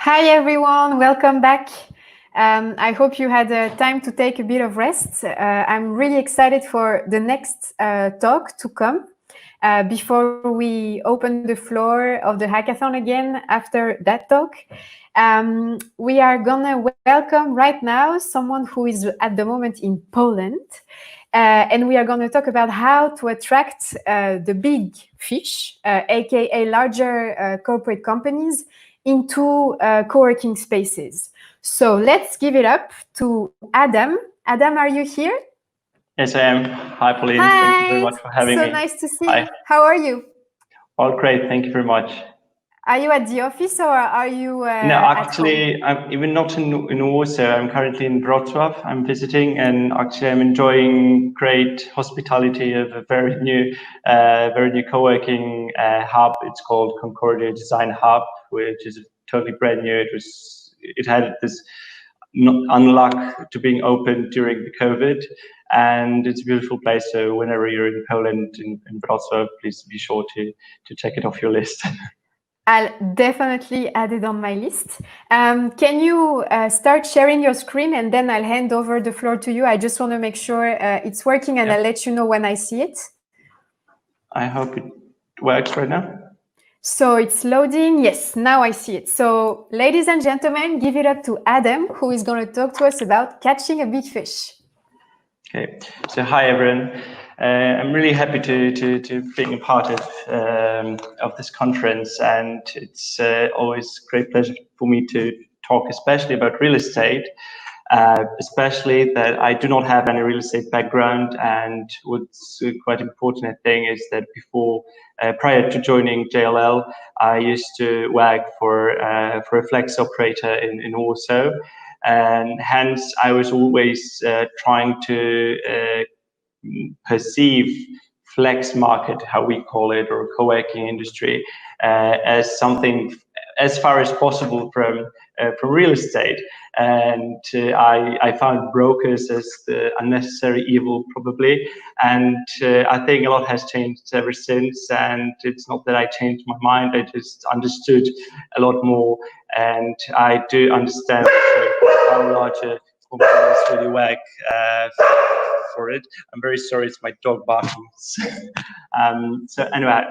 Hi everyone, welcome back. I hope you had time to take a bit of rest. I'm really excited for the next talk to come before we open the floor of the hackathon again after that talk. We are gonna welcome right now someone who is at the moment in Poland. And we are going to talk about how to attract the big fish, aka larger corporate companies, into co-working spaces. So let's give it up to Adam. Adam, are you here? Yes, I am. Hi, Pauline. Hi. Thank you very much for having me. So nice to see you. How are you? All great. Thank you very much. Are you at the office or are you No, actually, I'm even not in Warsaw. I'm currently in Wrocław. I'm visiting, and actually, I'm enjoying great hospitality of a very new co-working hub. It's called Concordia Design Hub, which is totally brand new. It had this unluck to being open during the COVID, and it's a beautiful place. So whenever you're in Poland, in Wrocław, please be sure to check it off your list. I'll definitely add it on my list. Can you start sharing your screen and then I'll hand over the floor to you. I just want to make sure it's working and I'll let you know when I see it. I hope it works right now. So it's loading. Yes, now I see it. So ladies and gentlemen, give it up to Adam, who is going to talk to us about catching a big fish. Okay, so hi everyone. I'm really happy to being a part of this conference, and it's always a great pleasure for me to talk, especially about real estate. Especially that I do not have any real estate background, and what's quite important, I think, is that prior to joining JLL, I used to work for a flex operator in Warsaw, and hence I was always trying to perceive flex market, how we call it, or co-working industry, as something as far as possible from real estate. And I found brokers as the unnecessary evil, probably. And I think a lot has changed ever since. And it's not that I changed my mind, I just understood a lot more. And I do understand how larger companies really work for it. I'm very sorry, it's my dog barking. So anyway,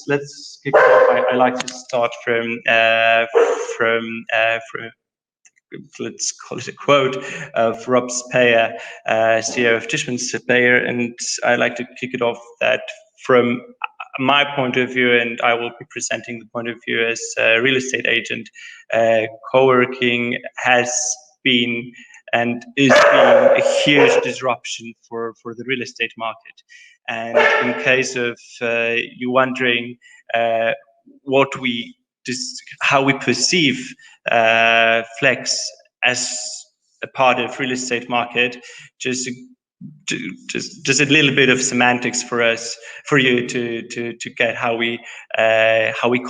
let's kick it off. I like to start from let's call it a quote of Rob Speyer, CEO of Tishman Speyer, and I like to kick it off that from my point of view, and I will be presenting the point of view as a real estate agent. Co-working has been and is being a huge disruption for the real estate market. And in case of you wondering how we perceive flex as a part of real estate market, just a little bit of semantics for you to get how we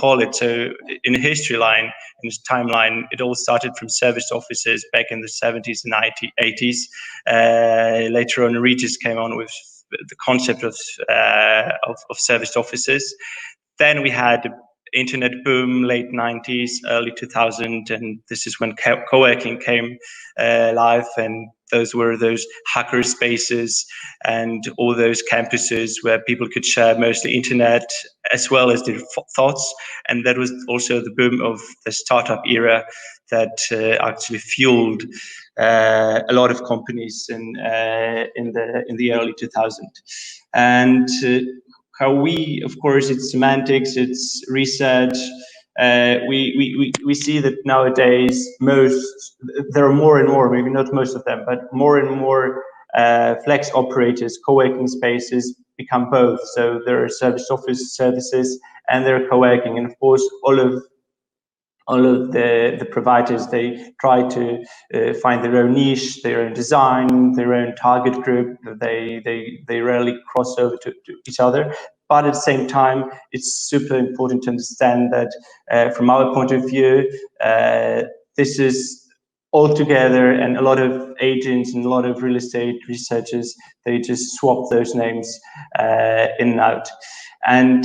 call it. So in a history line, in this timeline, it all started from service offices back in the 70s and 80s. Later on, Regis came on with the concept of service offices. Then we had internet boom, late 90s, early 2000, and this is when co-working came live, and those were those hacker spaces and all those campuses where people could share mostly internet as well as their thoughts. And that was also the boom of the startup era that actually fueled a lot of companies in the early 2000s. And how we, of course, it's semantics, it's research. We see that nowadays there are more and more, maybe not most of them, but more and more flex operators, co-working spaces become both. So there are service office services and there are co-working, and of course all of the providers, they try to find their own niche, their own design, their own target group. They rarely cross over to each other. But at the same time, it's super important to understand that from our point of view, this is all together, and a lot of agents and a lot of real estate researchers, they just swap those names in and out. And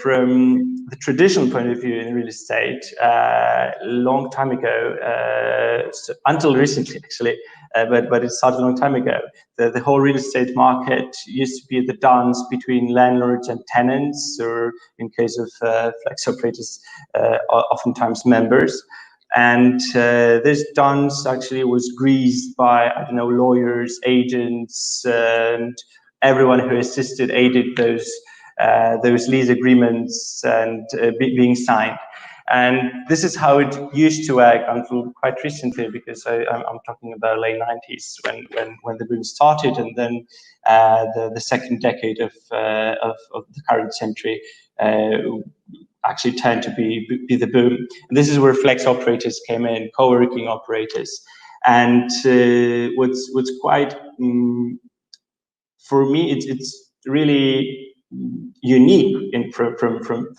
from the traditional point of view in real estate, a long time ago, so until recently actually, but it started a long time ago, the whole real estate market used to be the dance between landlords and tenants, or in case of flex operators, oftentimes members. And this dance actually was greased by, I don't know, lawyers, agents, and everyone who aided those lease agreements and being signed. And this is how it used to work until quite recently, because I'm talking about late 90s when the boom started, and then the second decade of the current century actually turned to be the boom. And this is where flex operators came in, co-working operators. And what's quite, for me, it's really unique from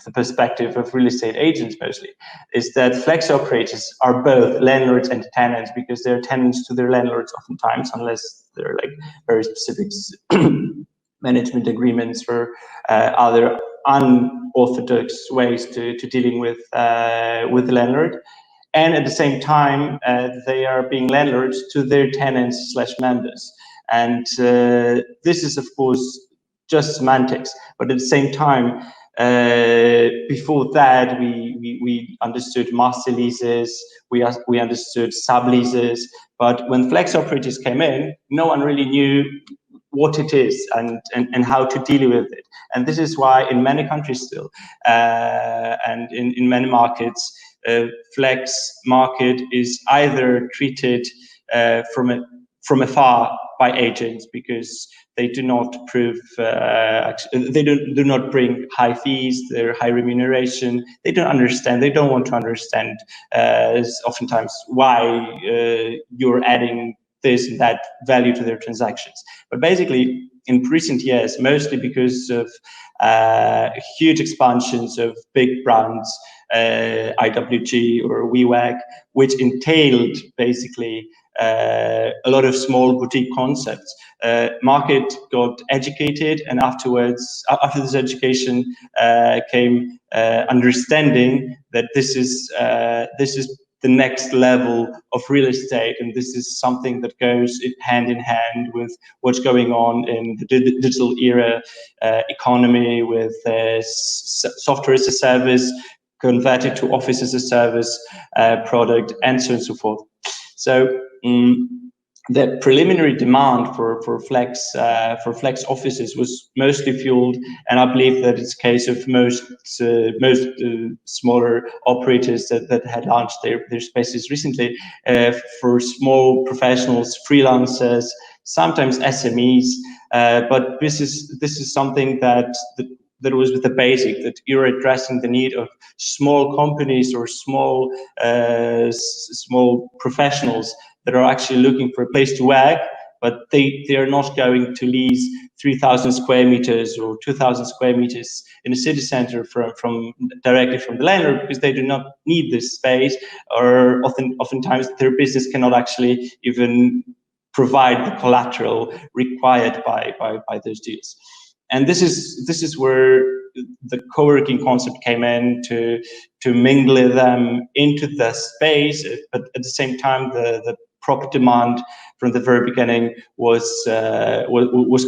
the perspective of real estate agents mostly, is that flex operators are both landlords and tenants, because they're tenants to their landlords oftentimes, unless they're like very specific management agreements or other unorthodox ways to dealing with the landlord. And at the same time, they are being landlords to their tenants / members. And this is, of course, just semantics, but at the same time, before that, we understood master leases, we understood subleases, but when flex operators came in, no one really knew what it is and how to deal with it. And this is why in many countries still, and in many markets, flex market is either treated from afar by agents, because they do not prove, they do not bring high fees, they're high remuneration, they don't want to understand oftentimes why you're adding this and that value to their transactions. But basically, in recent years, mostly because of huge expansions of big brands, IWG or WeWork, which entailed basically a lot of small boutique concepts. Market got educated, and afterwards, after this education, came understanding that this is the next level of real estate, and this is something that goes hand in hand with what's going on in the digital era economy, with software as a service converted to office as a service product, and so on and so forth. So the preliminary demand for flex offices was mostly fueled, and I believe that it's the case of most smaller operators that had launched their spaces recently, for small professionals, freelancers, sometimes SMEs. But this is something that was with the basic, that you're addressing the need of small companies or small professionals that are actually looking for a place to work, but they are not going to lease 3,000 square meters or 2,000 square meters in a city center from directly from the landlord, because they do not need this space, or oftentimes their business cannot actually even provide the collateral required by those deals. And this is where the co-working concept came in to mingle them into the space, but at the same time, the proper demand from the very beginning was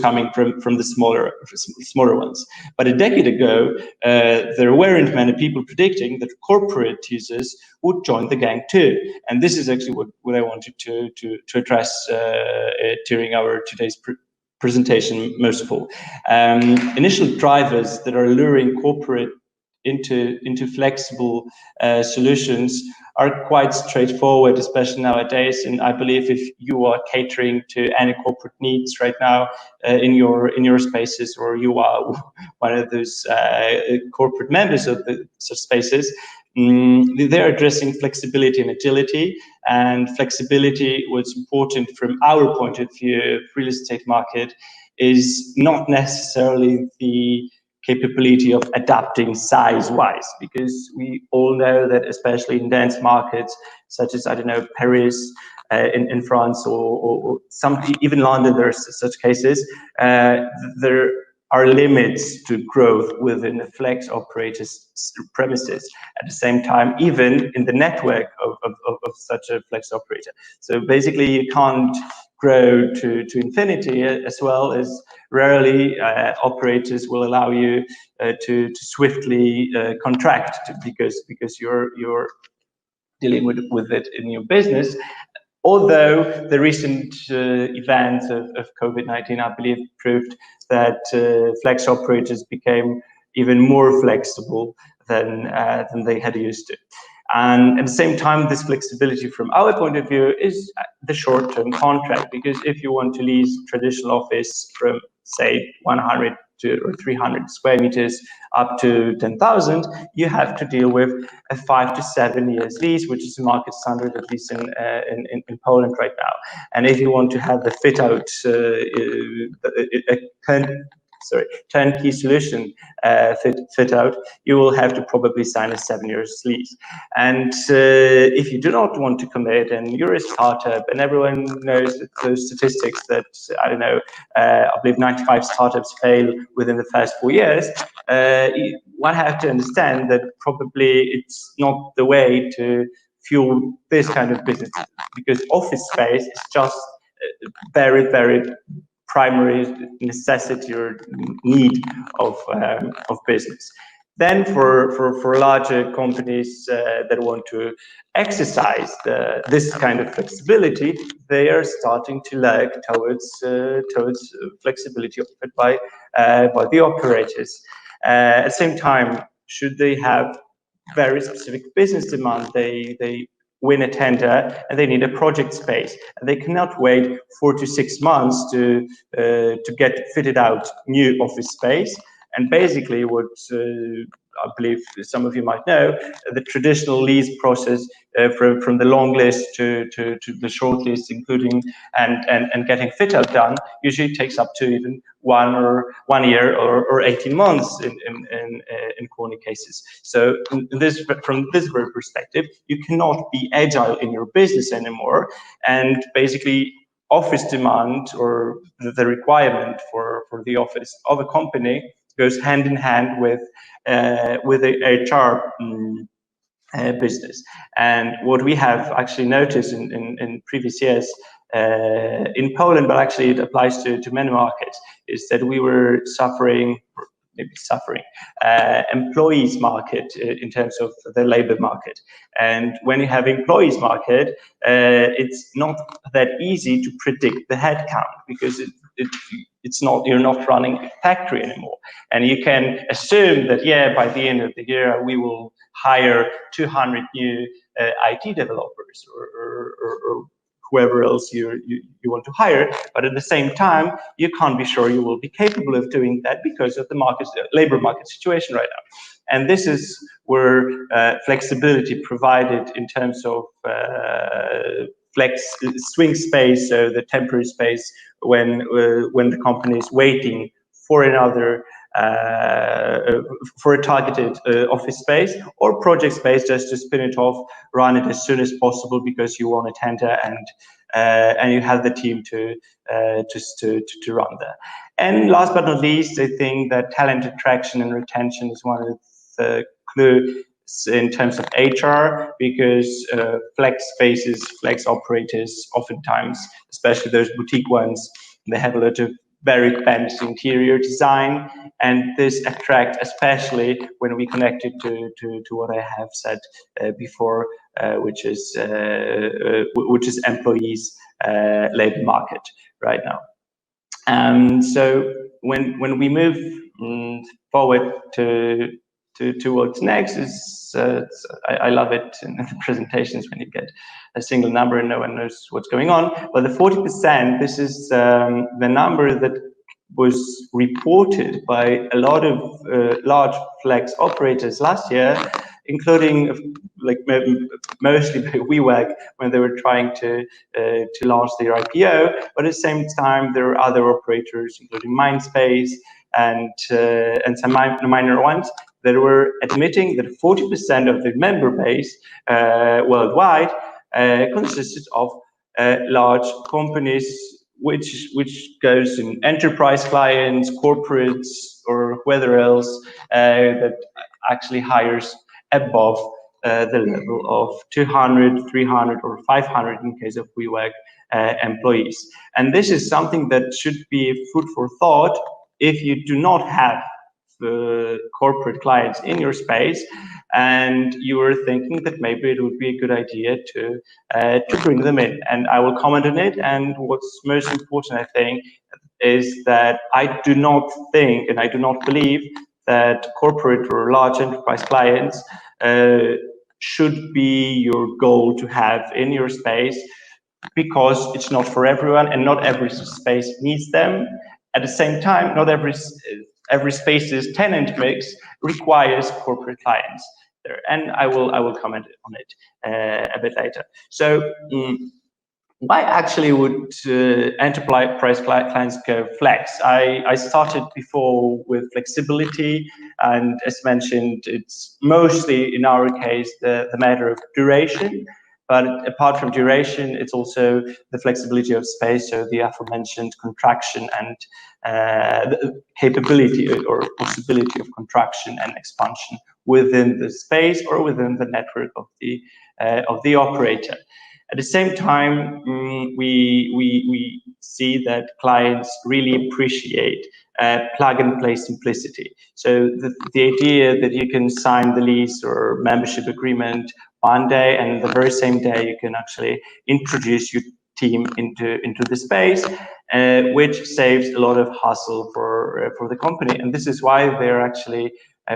coming from the smaller ones. But a decade ago, there weren't many people predicting that corporate users would join the gang too. And this is actually what I wanted to address during our today's presentation most of all. Initial drivers that are luring corporate into flexible solutions are quite straightforward, especially nowadays. And I believe if you are catering to any corporate needs right now in your spaces, or you are one of those corporate members of such spaces, they're addressing flexibility and agility. And flexibility, what's important from our point of view of real estate market, is not necessarily the capability of adapting size-wise, because we all know that especially in dense markets such as, I don't know, Paris, in France, or some, even London, there's such cases, there are limits to growth within the flex operator's premises. At the same time, even in the network of such a flex operator. So basically, you can't grow to infinity, as well as rarely operators will allow you to swiftly contract, because you're dealing with it in your business. Although the recent events of COVID-19, I believe, proved that flex operators became even more flexible than they had used to. And at the same time, this flexibility from our point of view is the short-term contract, because if you want to lease traditional office from, say, 100 or 300 square meters up to 10,000, you have to deal with a 5 to 7 years lease, which is a market standard, at least in Poland right now. And if you want to have the fit out, turnkey solution fit out, you will have to probably sign a 7 years lease. And if you do not want to commit, and you're a startup, and everyone knows that those statistics that, I don't know, I believe 95 startups fail within the first 4 years, one has to understand that probably it's not the way to fuel this kind of business, because office space is just very, very primary necessity or need of business. Then for larger companies that want to exercise this kind of flexibility, they are starting to look towards flexibility offered by the operators. At the same time, should they have very specific business demand, they win a tender and they need a project space, and they cannot wait 4 to 6 months to get fitted out new office space. And basically, what I believe some of you might know, the traditional lease process from the long list to the short list, including and getting fit out done, usually takes up to even 1 year or 18 months in corner cases. So from this very perspective, you cannot be agile in your business anymore, and basically office demand, or the requirement for the office of a company, goes hand in hand with the HR business. And what we have actually noticed in previous years in Poland, but actually it applies to many markets, is that we were suffering employees market in terms of the labor market. And when you have employees market, it's not that easy to predict the headcount, because it's not, you're not running a factory anymore. And you can assume that, yeah, by the end of the year, we will hire 200 new IT developers or whoever else you want to hire. But at the same time, you can't be sure you will be capable of doing that because of the labor market situation right now. And this is where flexibility provided in terms of swing space, so the temporary space when the company is waiting for another for a targeted office space or project space, just to spin it off, run it as soon as possible because you want a tender, and you have the team to run there. And last but not least, I think that talent attraction and retention is one of the clues in terms of HR, because flex spaces, flex operators, oftentimes, especially those boutique ones, they have a lot of very fancy interior design, and this attract, especially when we connect it to what I have said before, which is employees labor market right now. So when we move forward to what's next, is I love it in the presentations when you get a single number and no one knows what's going on. But the 40%, this is the number that was reported by a lot of large flex operators last year, including like mostly WeWork when they were trying to launch their IPO. But at the same time, there are other operators, including Mindspace, and some minor ones that were admitting that 40% of the member base worldwide consisted of large companies, which goes in enterprise clients, corporates, or whether else that actually hires above the level of 200, 300, or 500 in case of WeWork employees. And this is something that should be food for thought if you do not have corporate clients in your space, and you were thinking that maybe it would be a good idea to bring them in. And I will comment on it. And what's most important, I think, is that I do not think and I do not believe that corporate or large enterprise clients should be your goal to have in your space, because it's not for everyone and not every space needs them. At the same time, not every space's tenant mix requires corporate clients there, and I will comment on it a bit later. So why actually would enterprise clients go flex? I started before with flexibility, and as mentioned, it's mostly in our case the matter of duration. But apart from duration, it's also the flexibility of space, so the aforementioned contraction and the capability or possibility of contraction and expansion within the space or within the network of the operator. At the same time, we see that clients really appreciate plug-and-play simplicity. So the idea that you can sign the lease or membership agreement one day, and the very same day you can actually introduce your team into the space, which saves a lot of hassle for the company. And this is why they're actually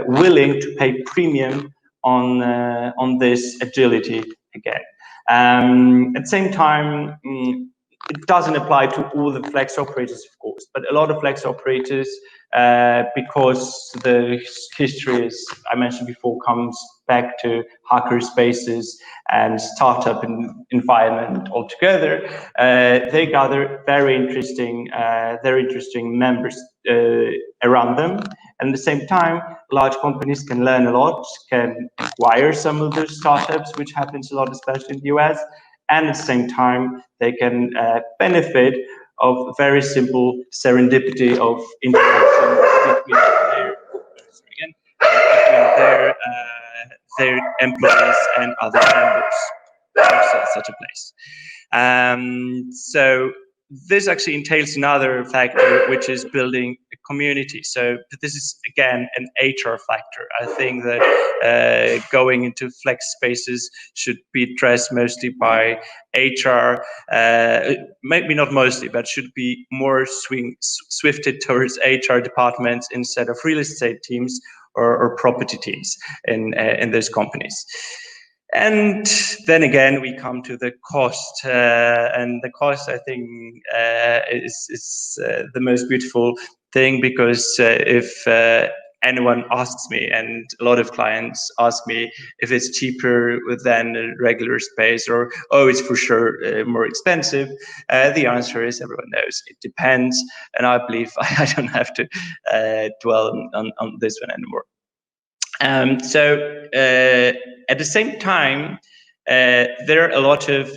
willing to pay premium on this agility again. At the same time, it doesn't apply to all the flex operators, of course, but a lot of flex operators, because the history, as I mentioned before, comes back to hacker spaces and startup environment altogether, they gather very interesting members around them. And at the same time, large companies can learn a lot, can acquire some of those startups, which happens a lot, especially in the US. And at the same time, they can benefit of very simple serendipity of interaction between their employees and other members of such a place. So this actually entails another factor, which is building a community. So this is, again, an HR factor. I think that going into flex spaces should be addressed mostly by HR, maybe not mostly, but should be more swifted towards HR departments instead of real estate teams or property teams in those companies. And then again, we come to the cost, and the cost, I think, is the most beautiful thing, because if anyone asks me, and a lot of clients ask me if it's cheaper than a regular space, or it's for sure more expensive, the answer is everyone knows. It depends, and I believe I don't have to dwell on this one anymore. So at the same time, there are a lot of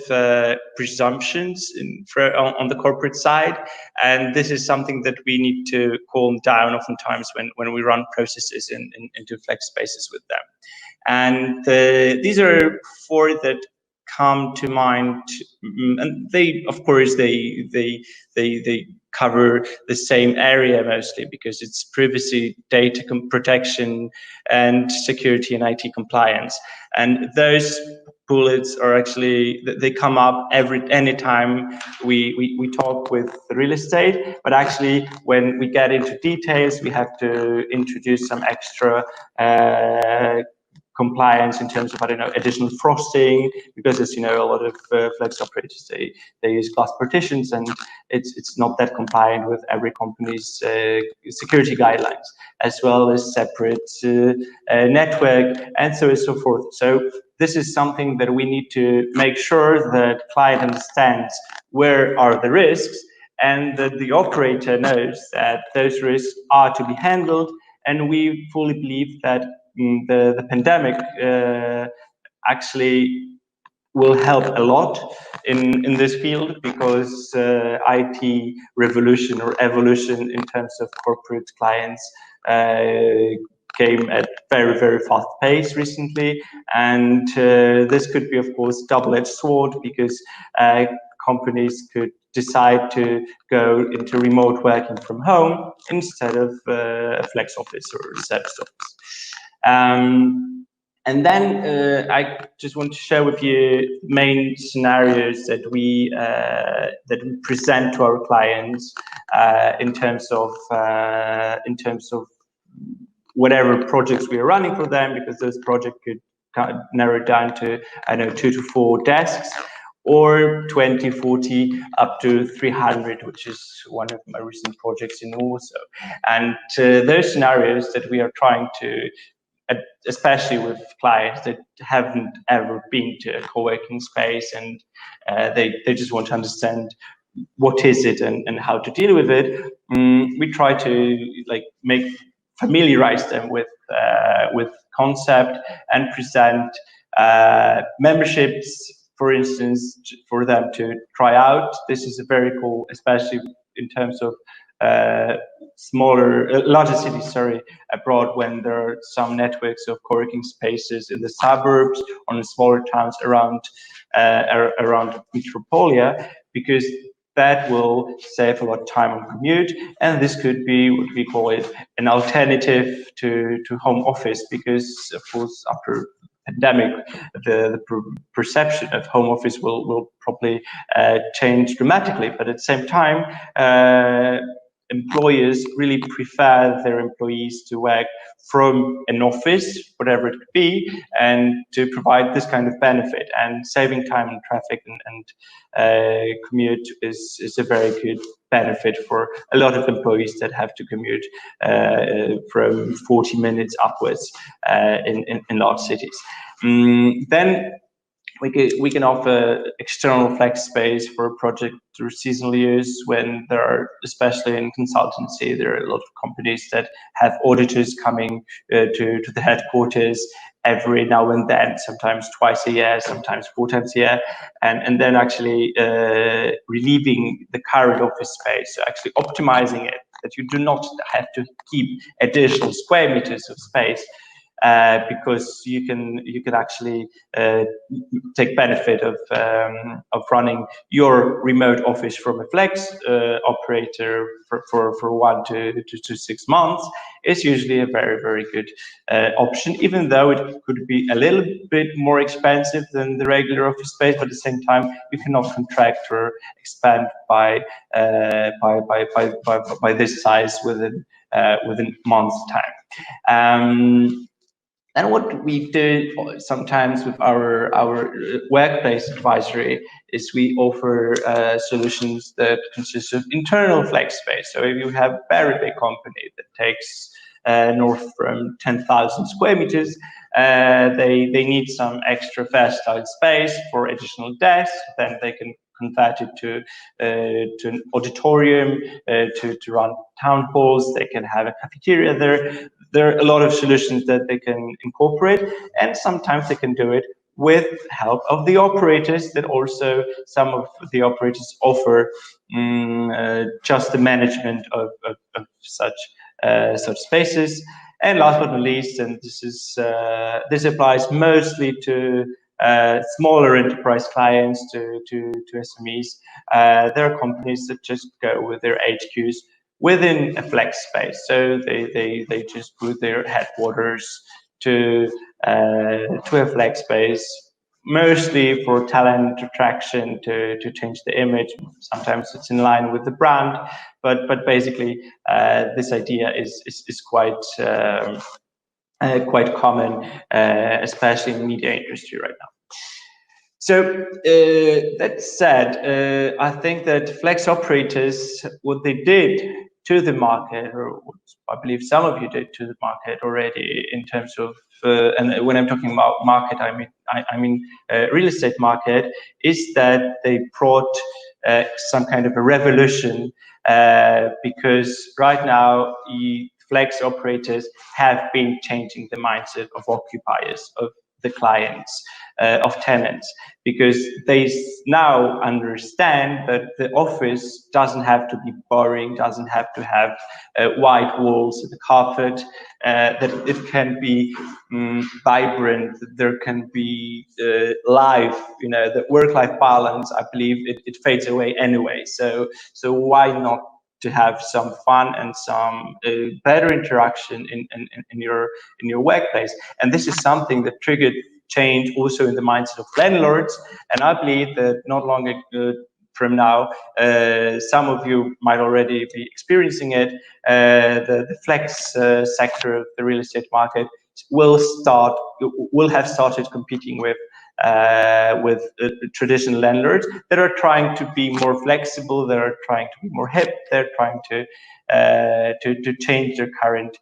presumptions on the corporate side, and this is something that we need to calm down oftentimes when we run processes into flex spaces with them. And these are four that come to mind, and they, of course, they cover the same area mostly, because it's privacy, data protection, and security and IT compliance. And those bullets are actually, they come up anytime we talk with real estate, but actually when we get into details, we have to introduce some extra compliance in terms of, I don't know, additional frosting, because, as you know, a lot of flex operators, they use glass partitions, and it's not that compliant with every company's security guidelines, as well as separate network, and so on and so forth. So this is something that we need to make sure that client understands where are the risks, and that the operator knows that those risks are to be handled. And we fully believe that the pandemic actually will help a lot in this field, because IT revolution or evolution in terms of corporate clients came at very, very fast pace recently. And this could be, of course, double-edged sword, because companies could decide to go into remote working from home instead of a flex office or a service office. And then I just want to share with you main scenarios that we present to our clients in terms of whatever projects we are running for them, because those projects could kind of narrow down to, I know, 2 to 4 desks, or 20, 40, up to 300, which is one of my recent projects in Warsaw. And those scenarios that we are trying to, especially with clients that haven't ever been to a co-working space, and they just want to understand what is it and how to deal with it. We try to familiarize them with concept and present memberships, for instance, for them to try out. This is very cool, especially in terms of larger cities, abroad, when there are some networks of co-working spaces in the suburbs or in smaller towns around metropolia, because that will save a lot of time on commute. And this could be what we call it an alternative to home office, because of course after pandemic the perception of home office will probably change dramatically. But at the same time, employers really prefer their employees to work from an office, whatever it could be, and to provide this kind of benefit. And saving time in traffic and commute is a very good benefit for a lot of employees that have to commute from 40 minutes upwards in large cities. Then we can offer external flex space for a project through seasonal use, when there are, especially in consultancy, there are a lot of companies that have auditors coming to the headquarters every now and then, sometimes twice a year, sometimes 4 times a year, and then actually relieving the current office space, so actually optimizing it, that you do not have to keep additional square meters of space. Because you can actually take benefit of running your remote office from a flex operator for 1 to 6 months. Is usually a very, very good option, even though it could be a little bit more expensive than the regular office space. But at the same time, you cannot contract or expand by this size within months' time. And what we do sometimes with our workplace advisory is we offer solutions that consist of internal flex space. So if you have a very big company that takes north from 10,000 square meters, they need some extra versatile space for additional desks. Then they can convert it to an auditorium to run town halls. They can have a cafeteria there. There are a lot of solutions that they can incorporate, and sometimes they can do it with help of the operators. That also some of the operators offer just the management of such spaces. And last but not least, and this applies mostly to smaller enterprise clients, to SMEs. There are companies that just go with their HQs within a flex space, so they just put their headquarters to a flex space, mostly for talent attraction, to change the image. Sometimes it's in line with the brand, but basically this idea is quite common, especially in the media industry right now. So that said, I think that flex operators, what they did to the market, or what I believe some of you did to the market already, in terms of, and when I'm talking about market, I mean real estate market, is that they brought some kind of a revolution, because right now flex operators have been changing the mindset of occupiers, of the clients, of tenants, because they now understand that the office doesn't have to be boring, doesn't have to have white walls and a carpet, that it can be vibrant, there can be life, the work-life balance. I believe it fades away anyway. So why not to have some fun and some better interaction in your workplace? And this is something that triggered change also in the mindset of landlords. And I believe that not long from now, some of you might already be experiencing it. The flex sector of the real estate market will have started competing with traditional landlords that are trying to be more flexible, that are trying to be more hip, they're trying to change their current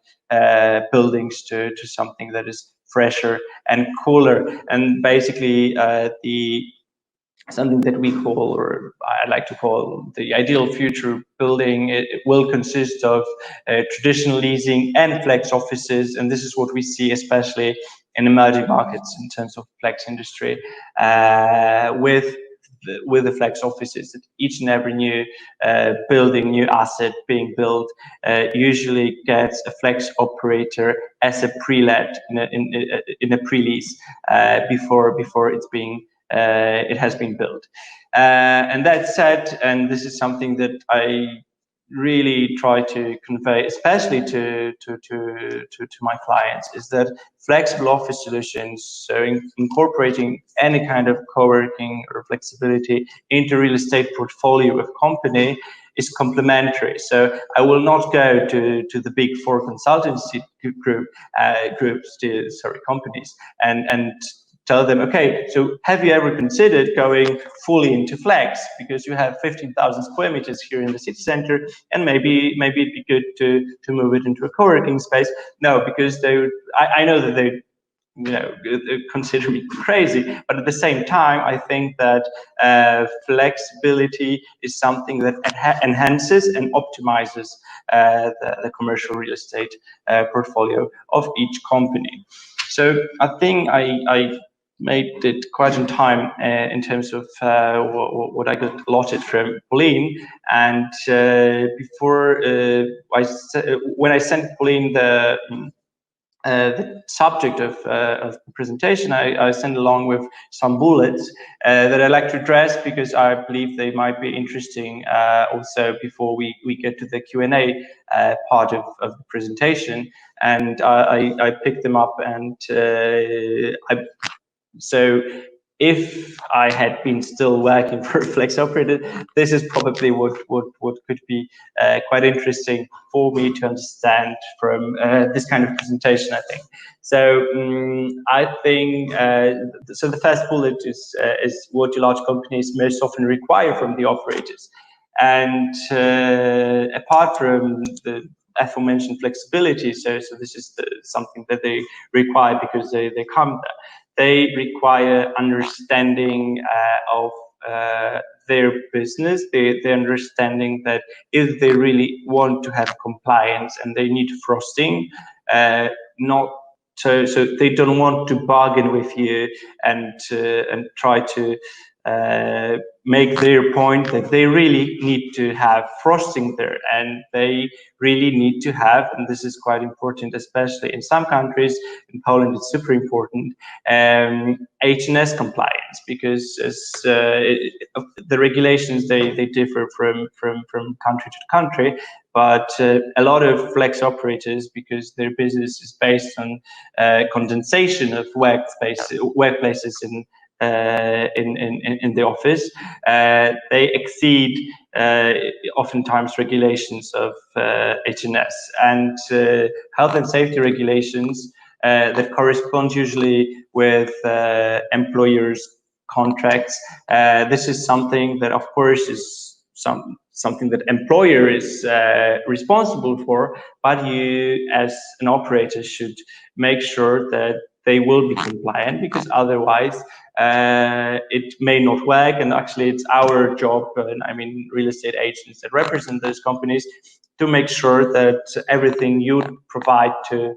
buildings to something that is fresher and cooler. And basically something that we call, or I like to call, the ideal future building, it will consist of traditional leasing and flex offices. And this is what we see especially in emerging markets in terms of flex industry, with the flex offices. That each and every new building, new asset being built usually gets a flex operator as a pre-let in a pre-lease before it's being it has been built. And that said, and this is something that I really try to convey, especially to my clients, is that flexible office solutions, so incorporating any kind of co-working or flexibility into real estate portfolio of company, is complementary. So I will not go to the big four consultancy companies and tell them, okay, so have you ever considered going fully into flex, because you have 15,000 square meters here in the city center, and maybe it'd be good to move it into a co-working space? No, because I know that they consider me crazy, but at the same time, I think that flexibility is something that enhances and optimizes the commercial real estate portfolio of each company. So I think I made it quite in time in terms of what I got allotted from Pauline. And before when I sent Pauline the subject of the presentation, I sent along with some bullets that I like to address, because I believe they might be interesting also before we get to the Q&A part of the presentation. And I picked them up, and so if I had been still working for a flex operator, this is probably what could be quite interesting for me to understand from this kind of presentation, I think. So I think, so the first bullet is what do large companies most often require from the operators. And apart from the aforementioned flexibility, so this is something that they require because they come there. They require understanding of their business, the understanding that if they really want to have compliance and they need frosting, so they don't want to bargain with you and try to make their point that they really need to have frosting there, and they really need to have, and this is quite important, especially in some countries, in Poland it's super important, HNS compliance, because the regulations they differ from country to country, but a lot of flex operators, because their business is based on condensation of workplaces in the office, they exceed oftentimes regulations of HNS and health and safety regulations that correspond usually with employers' contracts. This is something that, of course, is something that employer is responsible for, but you as an operator should make sure that they will be compliant, because otherwise it may not work. And actually, it's our job, and I mean, real estate agents that represent those companies, to make sure that everything you provide to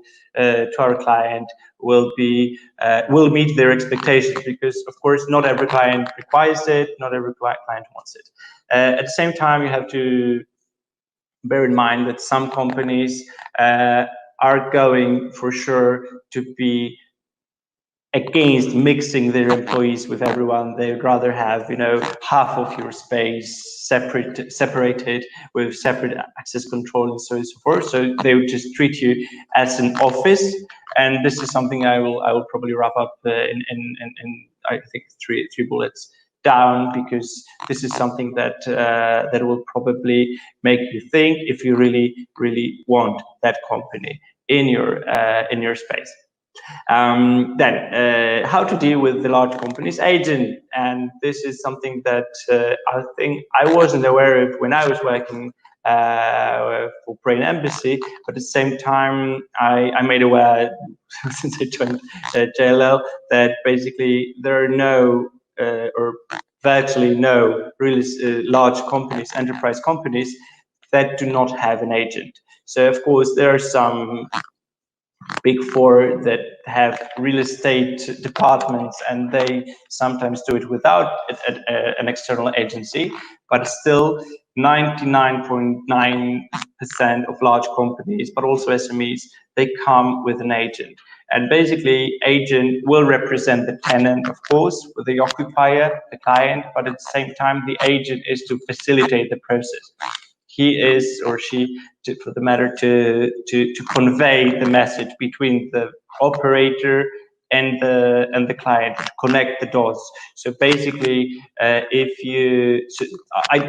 our client will meet their expectations. Because of course, not every client requires it, not every client wants it. At the same time, you have to bear in mind that some companies are going for sure to be against mixing their employees with everyone. They'd rather have, half of your space separated with separate access control and so on and so forth. So they would just treat you as an office. And this is something I will probably wrap up in I think three bullets down, because this is something that that will probably make you think if you really want that company in your space. Then how to deal with the large companies agent, and this is something that I think I wasn't aware of when I was working for Brain Embassy, but at the same time I made aware since I joined JLL that basically there are no or virtually no really large companies, enterprise companies, that do not have an agent. So of course there are some big four that have real estate departments, and they sometimes do it without an external agency, but still 99.9% of large companies, but also SMEs, they come with an agent. And basically, agent will represent the tenant, of course, with the occupier, the client, but at the same time, the agent is to facilitate the process. He is, or she, for the matter, to convey the message between the operator and the client, to connect the dots. So basically, I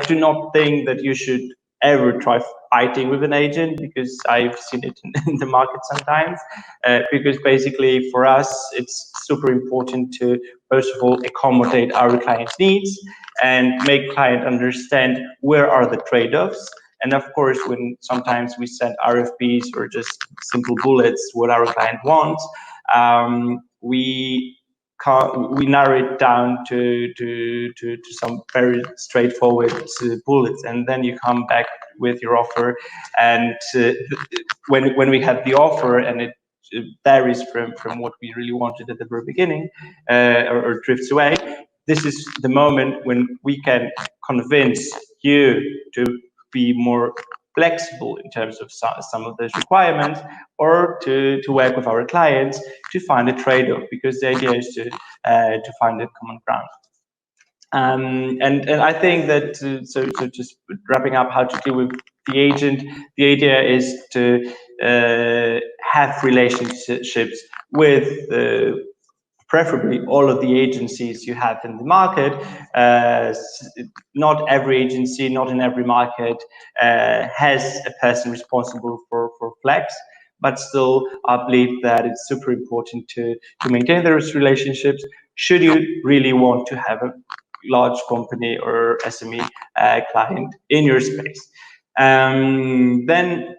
do not think that you should ever try fighting with an agent, because I've seen it in the market sometimes. Because basically, for us, it's super important to first of all accommodate our clients' needs and make client understand where are the trade-offs. And of course, when sometimes we send RFPs or just simple bullets what our client wants, we narrow it down to some very straightforward bullets, and then you come back with your offer. And when we have the offer and it varies from what we really wanted at the very beginning, or drifts away, this is the moment when we can convince you to be more flexible in terms of some of those requirements, or to work with our clients to find a trade-off, because the idea is to find a common ground. And I think that so just wrapping up how to deal with the agent, the idea is to have relationships with preferably all of the agencies you have in the market. Not every agency, not in every market has a person responsible for Flex, but still I believe that it's super important to maintain those relationships should you really want to have a large company or SME client in your space. Then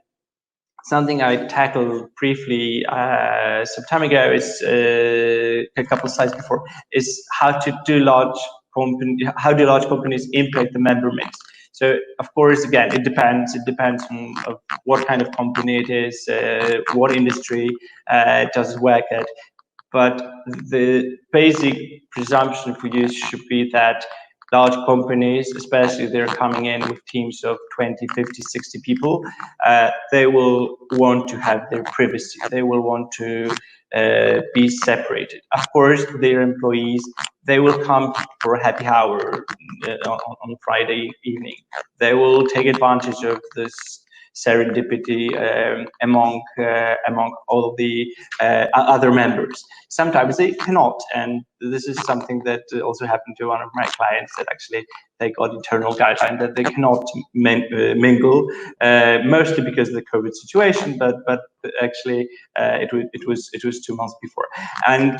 something I tackled briefly some time ago is a couple of slides before, is how do large companies impact the member mix. So of course, again, it depends. It depends on what kind of company it is, what industry it does work at. But the basic presumption for you should be that large companies, especially if they're coming in with teams of 20, 50, 60 people, they will want to have their privacy. They will want to be separated. Of course, their employees, they will come for a happy hour on Friday evening. They will take advantage of this serendipity among all the other members. Sometimes they cannot, and this is something that also happened to one of my clients, that actually they got internal guideline that they cannot mingle, mostly because of the COVID situation, but actually it was 2 months before. And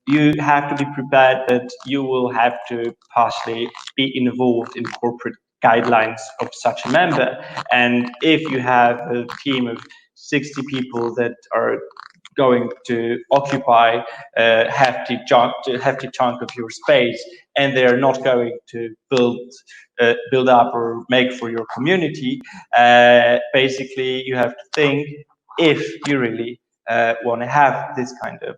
you have to be prepared that you will have to partially be involved in corporate guidelines of such a member. And if you have a team of 60 people that are going to occupy a hefty chunk of your space, and they are not going to build up or make for your community. Basically, you have to think if you really want to have this kind of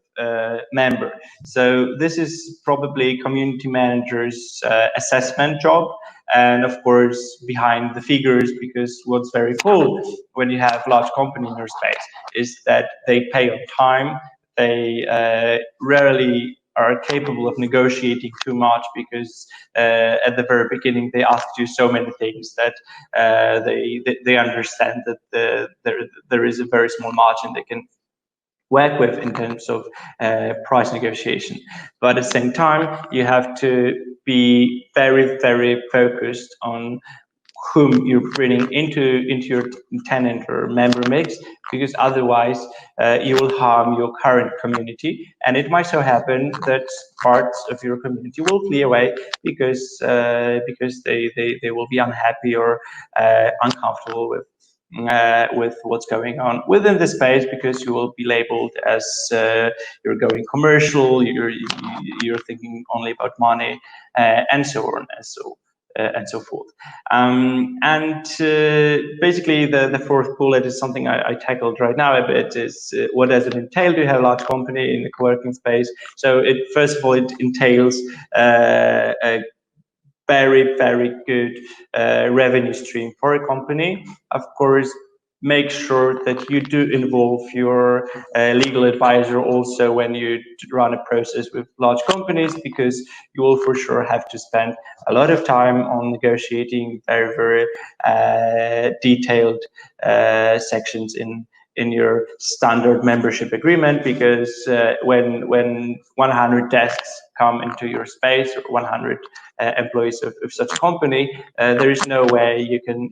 member. So this is probably community manager's assessment job, and of course behind the figures, because what's very cool when you have large company in your space is that they pay on time. They rarely are capable of negotiating too much, because at the very beginning they asked you so many things that they understand that there is a very small margin they can work with in terms of price negotiation. But at the same time, you have to be very, very focused on whom you're bringing into your tenant or member mix, because otherwise you will harm your current community, and it might so happen that parts of your community will flee away because they will be unhappy or uncomfortable with what's going on within the space, because you will be labeled as you're going commercial, you're thinking only about money, and so on and so forth. And basically, the fourth bullet is something I tackled right now a bit. Is what does it entail to have a large company in the co-working space? So first of all, it entails a very, very good revenue stream for a company. Of course, make sure that you do involve your legal advisor also when you run a process with large companies, because you will for sure have to spend a lot of time on negotiating very, very detailed sections in your standard membership agreement, because when 100 desks come into your space, or 100 employees of such a company, there is no way you can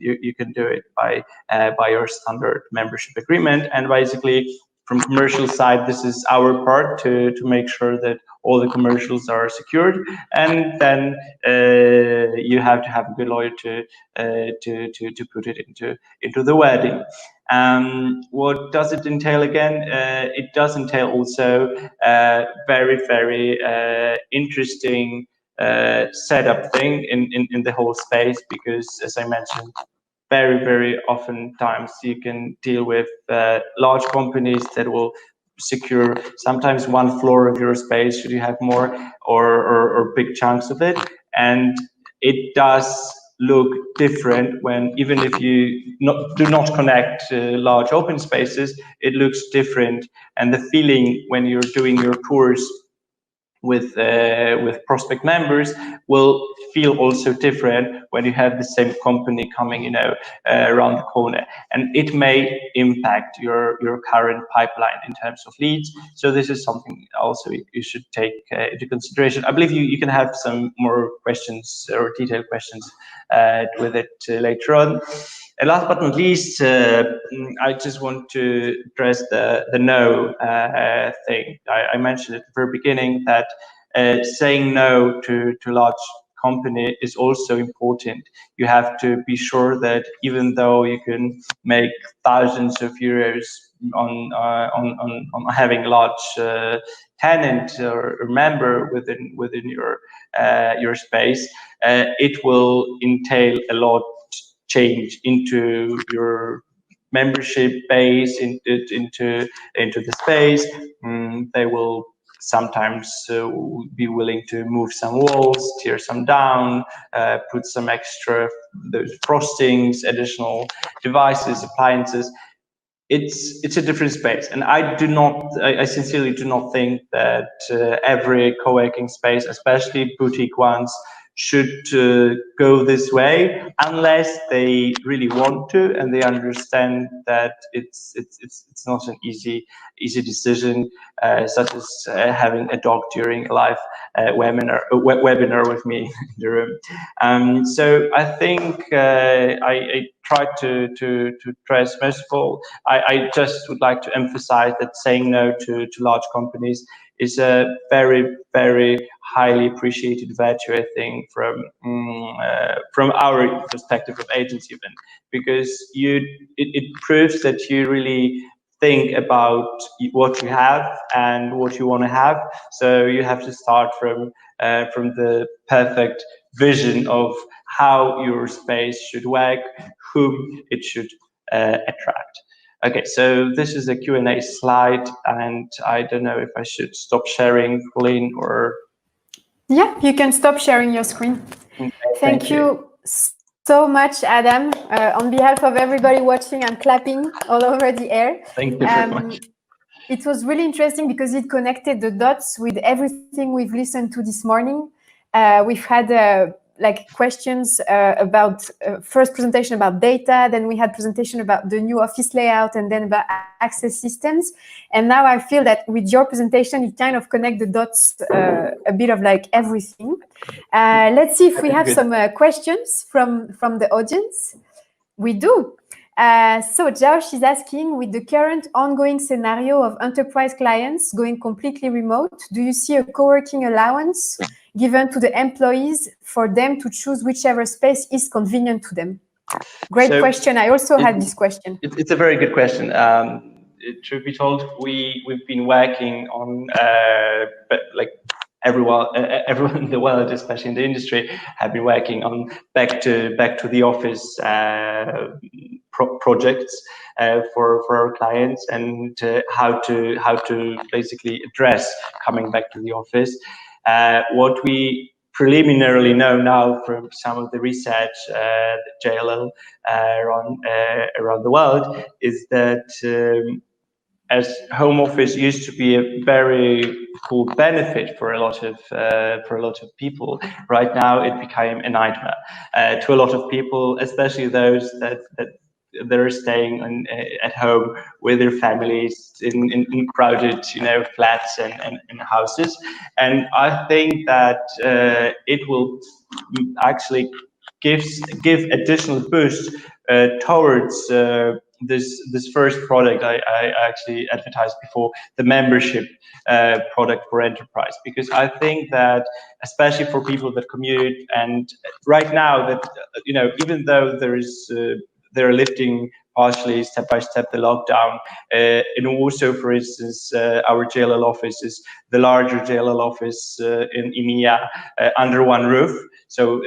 do it by your standard membership agreement. And basically, from commercial side, this is our part to make sure that all the commercials are secured, and then you have to have a good lawyer to put it into the wedding. What does it entail again? It does entail also very, very interesting setup thing in the whole space, because as I mentioned, very, very often times you can deal with large companies that will secure sometimes one floor of your space should you have more, or big chunks of it. And it does look different when, even if you do not connect large open spaces, it looks different. And the feeling when you're doing your tours with prospect members will feel also different when you have the same company coming around the corner, and it may impact your current pipeline in terms of leads. So this is something also you should take into consideration. I believe you can have some more questions or detailed questions with it later on. And last but not least, I just want to address the no thing. I mentioned at the very beginning that saying no to large company is also important. You have to be sure that even though you can make thousands of euros on having a large tenant or member within your space, it will entail a lot change into your membership base, into the space. They will sometimes be willing to move some walls, tear some down, put some extra those frostings, additional devices, appliances. It's a different space, and I sincerely do not think that every co-working space, especially boutique ones, should go this way, unless they really want to and they understand that it's not an easy decision, such as having a dog during a live webinar with me in the room. So I think I tried to stress. Most of all, I just would like to emphasize that saying no to large companies is a very, very highly appreciated virtue, I think, from our perspective of agency event, because it proves that you really think about what you have and what you want to have. So you have to start from the perfect vision of how your space should work, whom it should attract. Okay, so this is a Q&A slide, and I don't know if I should stop sharing, Pauline, or... Yeah, you can stop sharing your screen. Okay, Thank you so much, Adam. On behalf of everybody watching, I'm clapping all over the air. Thank you very much. It was really interesting because it connected the dots with everything we've listened to this morning. We've had like questions about first presentation about data, then we had presentation about the new office layout, and then about access systems. And now I feel that with your presentation, it kind of connect the dots a bit of like everything. Let's see if we have some questions from the audience. We do. So Josh is asking, with the current ongoing scenario of enterprise clients going completely remote, do you see a co-working allowance given to the employees for them to choose whichever space is convenient to them? Great question. I also had this question. It's a very good question. Truth be told, we've been working on like everyone in the world, especially in the industry, have been working on back to the office projects for our clients, and how to basically address coming back to the office. What we preliminarily know now from some of the research that JLL around the world is that as home office used to be a very cool benefit for a lot of people, right now it became a nightmare to a lot of people, especially those that they're staying at home with their families in crowded, flats and houses. And I think that it will actually give additional boost towards this first product I actually advertised before, the membership product for enterprise, because I think that especially for people that commute, and right now that even though they're lifting partially step by step the lockdown, and also, for instance, our JLL office is the larger JLL office in EMEA under one roof. So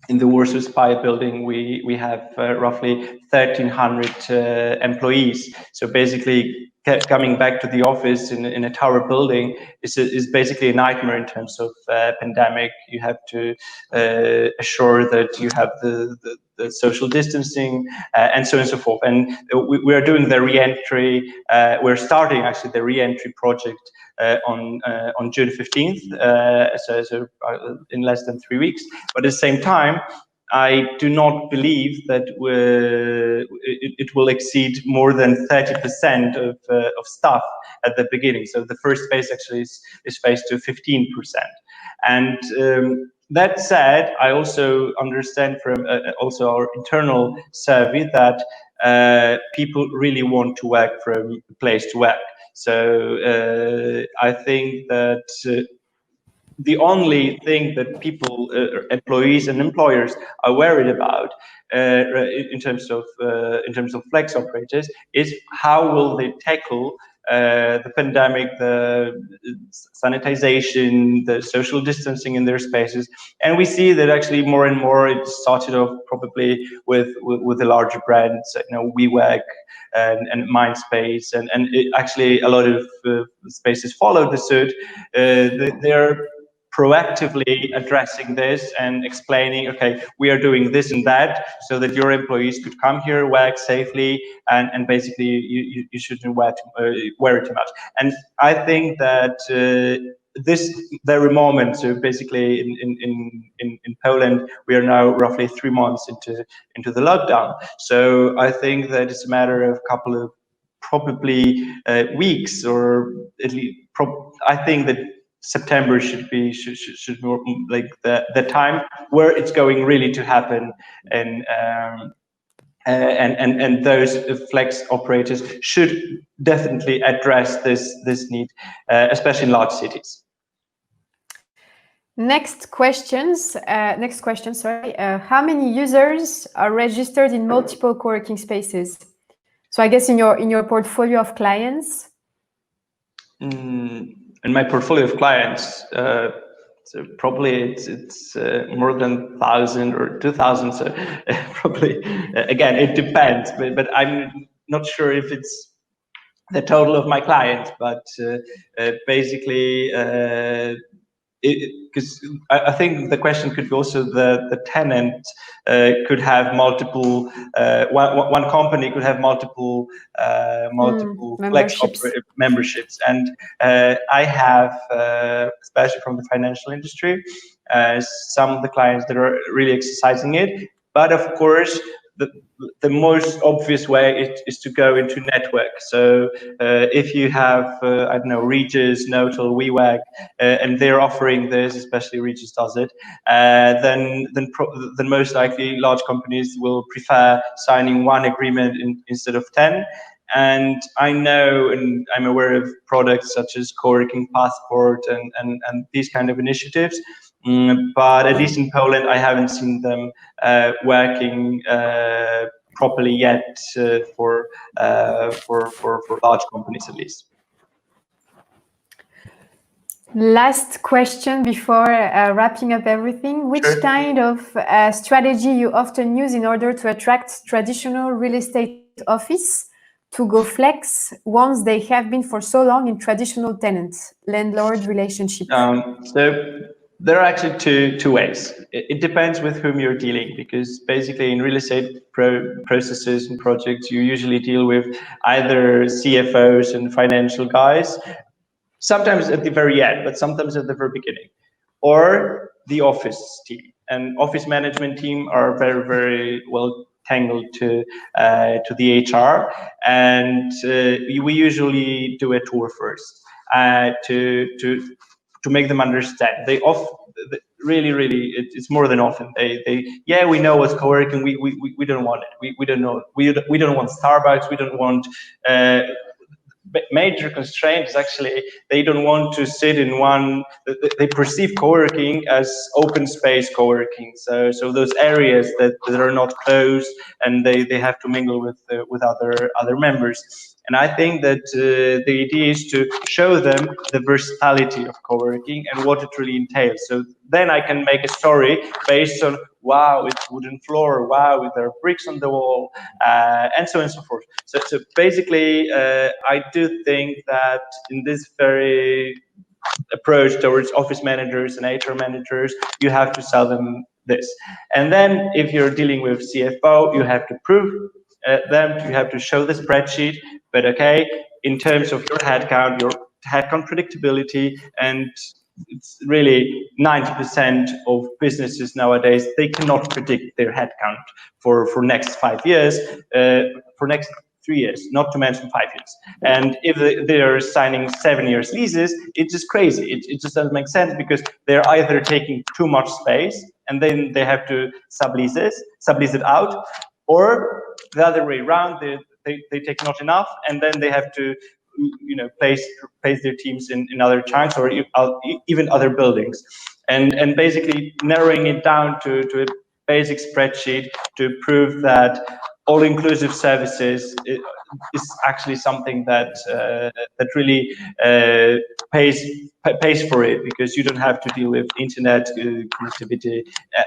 in the Warsaw Spire building, we have roughly 1,300 employees. So basically, coming back to the office in a tower building is basically a nightmare in terms of pandemic. You have to assure that you have the social distancing and so on and so forth. And we are doing the re-entry. We're starting actually the re-entry project on June 15th, so in less than 3 weeks. But at the same time, I do not believe that it will exceed more than 30% of staff at the beginning. So the first phase actually is phased to 15%. And that said, I also understand from also our internal survey that people really want to work from a place to work. So I think that the only thing that people, employees and employers, are worried about in terms of flex operators is how will they tackle the pandemic, the sanitization, the social distancing in their spaces. And we see that actually more and more it started off probably with the larger brands, WeWork and Mindspace, and actually a lot of spaces followed the suit. They're proactively addressing this and explaining, okay, we are doing this and that so that your employees could come here, work safely, and basically you shouldn't worry too much. And I think that this very moment, so basically in Poland, we are now roughly 3 months into the lockdown. So I think that it's a matter of a couple of probably weeks, or at least I think that September should be more like the time where it's going really to happen, and those flex operators should definitely address this need, especially in large cities. Next question, sorry. How many users are registered in multiple co-working spaces? So I guess in your portfolio of clients. In my portfolio of clients, so probably it's more than 1,000 or 2,000. So probably again it depends, but I'm not sure if it's the total of my clients, but basically. Because I think the question could be also the tenant could have multiple one company could have multiple memberships, and I have especially from the financial industry some of the clients that are really exercising it, but of course the most obvious way is to go into network. So if you have, I don't know, Regis, Notal, WeWag, and they're offering this, especially Regis does it, then most likely large companies will prefer signing one agreement instead of 10. And I know and I'm aware of products such as Coworking Passport and these kind of initiatives. But at least in Poland, I haven't seen them working properly yet for large companies, at least. Last question before wrapping up everything. Which kind of strategy you often use in order to attract traditional real estate office to go flex once they have been for so long in traditional tenant-landlord relationships? So there are actually two ways. It depends with whom you're dealing, because basically in real estate processes and projects, you usually deal with either CFOs and financial guys, sometimes at the very end, but sometimes at the very beginning, or the office team. And office management team are very, very well tangled to the HR, and we usually do a tour first to make them understand. Really, it's more than often. Yeah, we know what's co-working. We don't want it. We don't know. We don't want Starbucks. We don't want. Major constraint is actually they don't want to sit in one. They perceive co-working as open space co-working. So those areas that are not closed and they have to mingle with other members. And I think that the idea is to show them the versatility of co-working and what it really entails. So then I can make a story based on, wow, it's wooden floor, wow, there are bricks on the wall, and so on and so forth. So basically, I do think that in this very approach towards office managers and HR managers, you have to sell them this. And then if you're dealing with CFO, you have to prove them, you have to show the spreadsheet, but okay, in terms of your headcount predictability, and it's really 90% of businesses nowadays, they cannot predict their headcount for next 5 years, for next 3 years, not to mention 5 years. And if they're signing 7 years leases, it's just crazy. It just doesn't make sense, because they're either taking too much space and then they have to sublease it out, or the other way around, they take not enough and then they have to place their teams in other chunks or even other buildings, and basically narrowing it down to a basic spreadsheet to prove that all-inclusive services is actually something that really pays for it, because you don't have to deal with internet connectivity,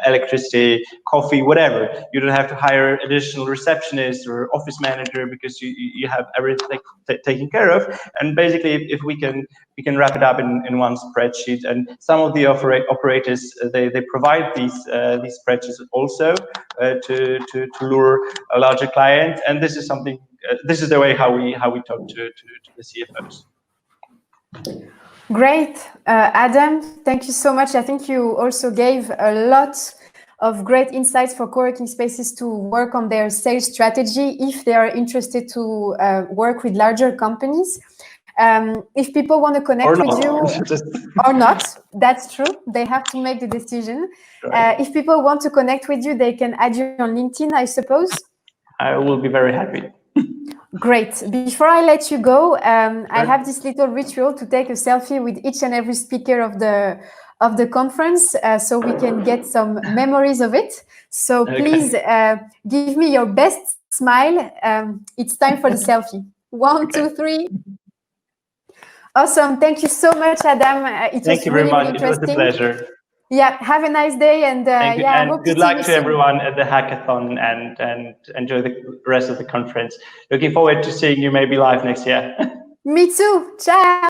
electricity, coffee, whatever. You don't have to hire additional receptionists or office manager, because you have everything taken care of. And basically, if we can wrap it up in one spreadsheet, and some of the operators they provide these spreadsheets also to lure a larger client, and this is something. This is the way how we talk to the CFOs. Great, Adam. Thank you so much. I think you also gave a lot of great insights for co-working spaces to work on their sales strategy if they are interested to work with larger companies. If people want to connect with you or not, that's true. They have to make the decision. Right. If people want to connect with you, they can add you on LinkedIn, I suppose. I will be very happy. Great. Before I let you go, I have this little ritual to take a selfie with each and every speaker of the conference, so we can get some memories of it. So please give me your best smile. It's time for the selfie. 1, 2, 3. Awesome. Thank you so much, Adam. Thank you very much. It was a pleasure. Yeah, have a nice day, and yeah, I hope good luck to everyone at the hackathon, and enjoy the rest of the conference. Looking forward to seeing you maybe live next year. Me too. Ciao.